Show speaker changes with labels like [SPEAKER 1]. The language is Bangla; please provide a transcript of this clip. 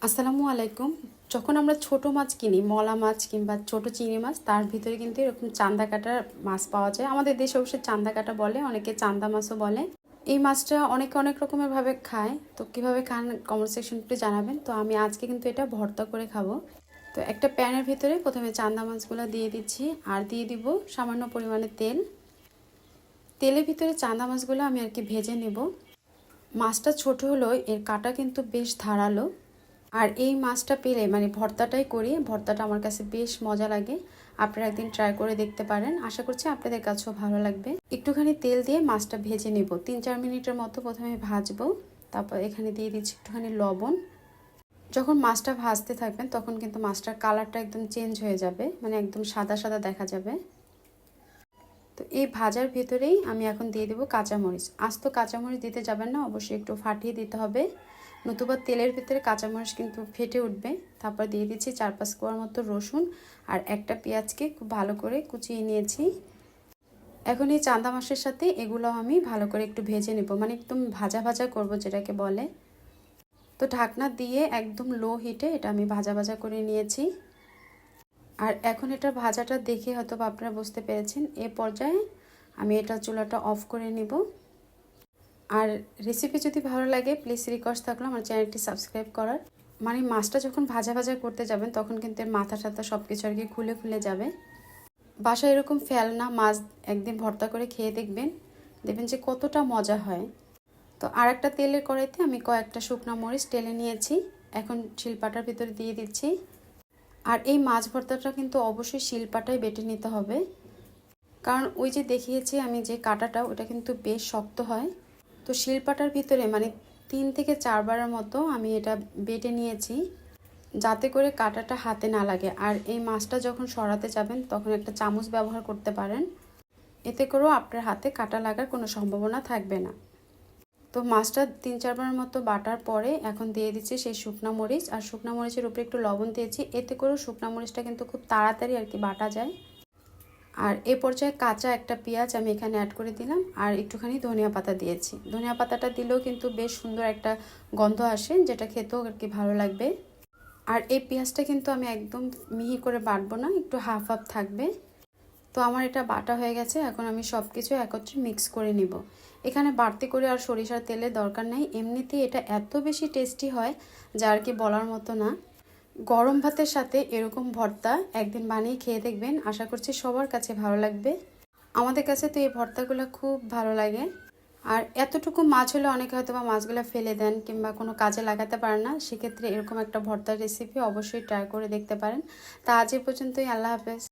[SPEAKER 1] আসসালামু আলাইকুম। যখন আমরা ছোট মাছ কিনি, মলা মাছ কিংবা ছোট চিংড়ি মাছ, তার ভিতরে কিন্তু এরকম চান্দা কাটার মাছ পাওয়া যায়। আমাদের দেশে অবশ্যই চান্দা কাটা বলে, অনেকে চান্দা মাছও বলে। এই মাছটা অনেকে অনেক রকমের ভাবে খায়। তো কিভাবে খান কমেন্ট সেকশন একটু জানাবেন। তো আমি আজকে কিন্তু এটা ভর্তা করে খাবো। তো একটা প্যানের ভিতরে প্রথমে চান্দা মাছগুলো দিয়ে দিচ্ছি, আর দিয়ে দিব সামান্য পরিমাণে তেল। তেলের ভিতরে চান্দা মাছগুলো আমি আর কি ভেজে নেব। মাছটা ছোট হলেও এর কাঁটা কিন্তু বেশ ধারালো। আর এই মাছটা পেলে মানে ভর্তাটাই করি, ভর্তাটা আমার কাছে বেশ মজা লাগে। আপনারা একদিন ট্রাই করে দেখতে পারেন, আশা করছি আপনাদের কাছেও ভালো লাগবে। একটুখানি তেল দিয়ে মাছটা ভেজে নেব, 3-4 মিনিটের মতো প্রথমে ভাজবো। তারপর এখানে দিয়ে দিচ্ছি একটুখানি লবণ। যখন মাছটা ভাজতে থাকবেন তখন কিন্তু মাছটার কালারটা একদম চেঞ্জ হয়ে যাবে, মানে একদম সাদা সাদা দেখা যাবে। তো এই ভাজার ভেতরেই আমি এখন দিয়ে দেবো কাঁচামরিচ। আস্ত কাঁচামরিচ দিতে যাবেন না, অবশ্যই একটু ফাটিয়ে দিতে হবে, নতুবা তেলের ভিতরে কাঁচামরিচ কিন্তু ফেটে উঠবে। তারপর দিয়ে দিচ্ছি 4-5 কোয়ার মতো রসুন আর একটা পেঁয়াজকে খুব ভালো করে কুচিয়ে নিয়েছি। এখন এই চান্দা মাছের সাথে এগুলো আমি ভালো করে একটু ভেজে নেব, মানে একদম ভাজা ভাজা করব যেটাকে বলে। তো ঢাকনা দিয়ে একদম লো হিটে এটা আমি ভাজা ভাজা করে নিয়েছি। আর এখন এটা ভাজাটা দেখে হয়তো আপনারা বুঝতে পেরেছেন, এ পর্যায়ে আমি এটা চুলাটা অফ করে নিব। আর রেসিপি যদি ভালো লাগে প্লিজ রিকোয়েস্ট থাকলো আমার চ্যানেলটি সাবস্ক্রাইব করার। মানে মাছটা যখন ভাজা ভাজা করতে যাবেন তখন কিন্তু এর মাথা টাথা সব কিছু আর কি খুলে খুলে যাবে। বাসায় এরকম ফেলনা মাছ একদিন ভর্তা করে খেয়ে দেখবেন, দেখবেন যে কতটা মজা হয়। তো আর একটা তেলের কড়াইতে আমি কয়েকটা শুকনো মরিচ টেলে নিয়েছি, এখন শিলপাটার ভিতরে দিয়ে দিচ্ছি। আর এই মাছ ভর্তাটা কিন্তু অবশ্যই শিলপাটায় বেটে নিতে হবে, কারণ ওই যে দেখিয়েছি আমি যে কাঁটাটা ওটা কিন্তু বেশ শক্ত হয়। তো শিলপাটার ভিতরে মানে 3 থেকে 4 বারের মতো আমি এটা বেটে নিয়েছি, যাতে করে কাঁটাটা হাতে না লাগে। আর এই মাছটা যখন সরাতে যাবেন তখন একটা চামচ ব্যবহার করতে পারেন, এতে করেও আপনার হাতে কাঁটা লাগার কোনো সম্ভাবনা থাকবে না। তো মাছটা 3-4 বারের মতো বাটার পরে এখন দিয়ে দিচ্ছি সেই শুকনা মরিচ, আর শুকনা মরিচের উপরে একটু লবণ দিয়েছি, এতে করেও শুকনা মরিচটা কিন্তু খুব তাড়াতাড়ি আর কি বাটা যায়। আর এ পর্যায়ে কাঁচা একটা পেঁয়াজ আমি এখানে অ্যাড করে দিলাম, আর একটুখানি ধনিয়া পাতা দিয়েছি। ধনিয়া পাতাটা দিলেও কিন্তু বেশ সুন্দর একটা গন্ধ আসে, যেটা খেতেও আর কি ভালো লাগবে। আর এই পেঁয়াজটা কিন্তু আমি একদম মিহি করে বাটবো না, একটু হাফ হাফ থাকবে। তো আমার এটা বাটা হয়ে গেছে, এখন আমি সব কিছু একত্রে মিক্স করে নিব। এখানে বাড়তি করে আর সরিষার তেলের দরকার নেই, এমনিতেই এটা এত বেশি টেস্টি হয় যা আর কি বলার মতো না। গরম ভাতের সাথে এরকম ভর্তা একদিন বানিয়ে খেয়ে দেখবেন, আশা করছি সবার কাছে ভালো লাগবে। আমাদের কাছে তো এই ভর্তাগুলো খুব ভালো লাগে। আর এতটুকু মাছ হলে অনেকে হয়তো বা মাছগুলো ফেলে দেন কিংবা কোনো কাজে লাগাতে পারেন না, সেক্ষেত্রে এরকম একটা ভর্তার রেসিপি অবশ্যই ট্রাই করে দেখতে পারেন। তা আজ এ পর্যন্তই, আল্লাহ হাফেজ।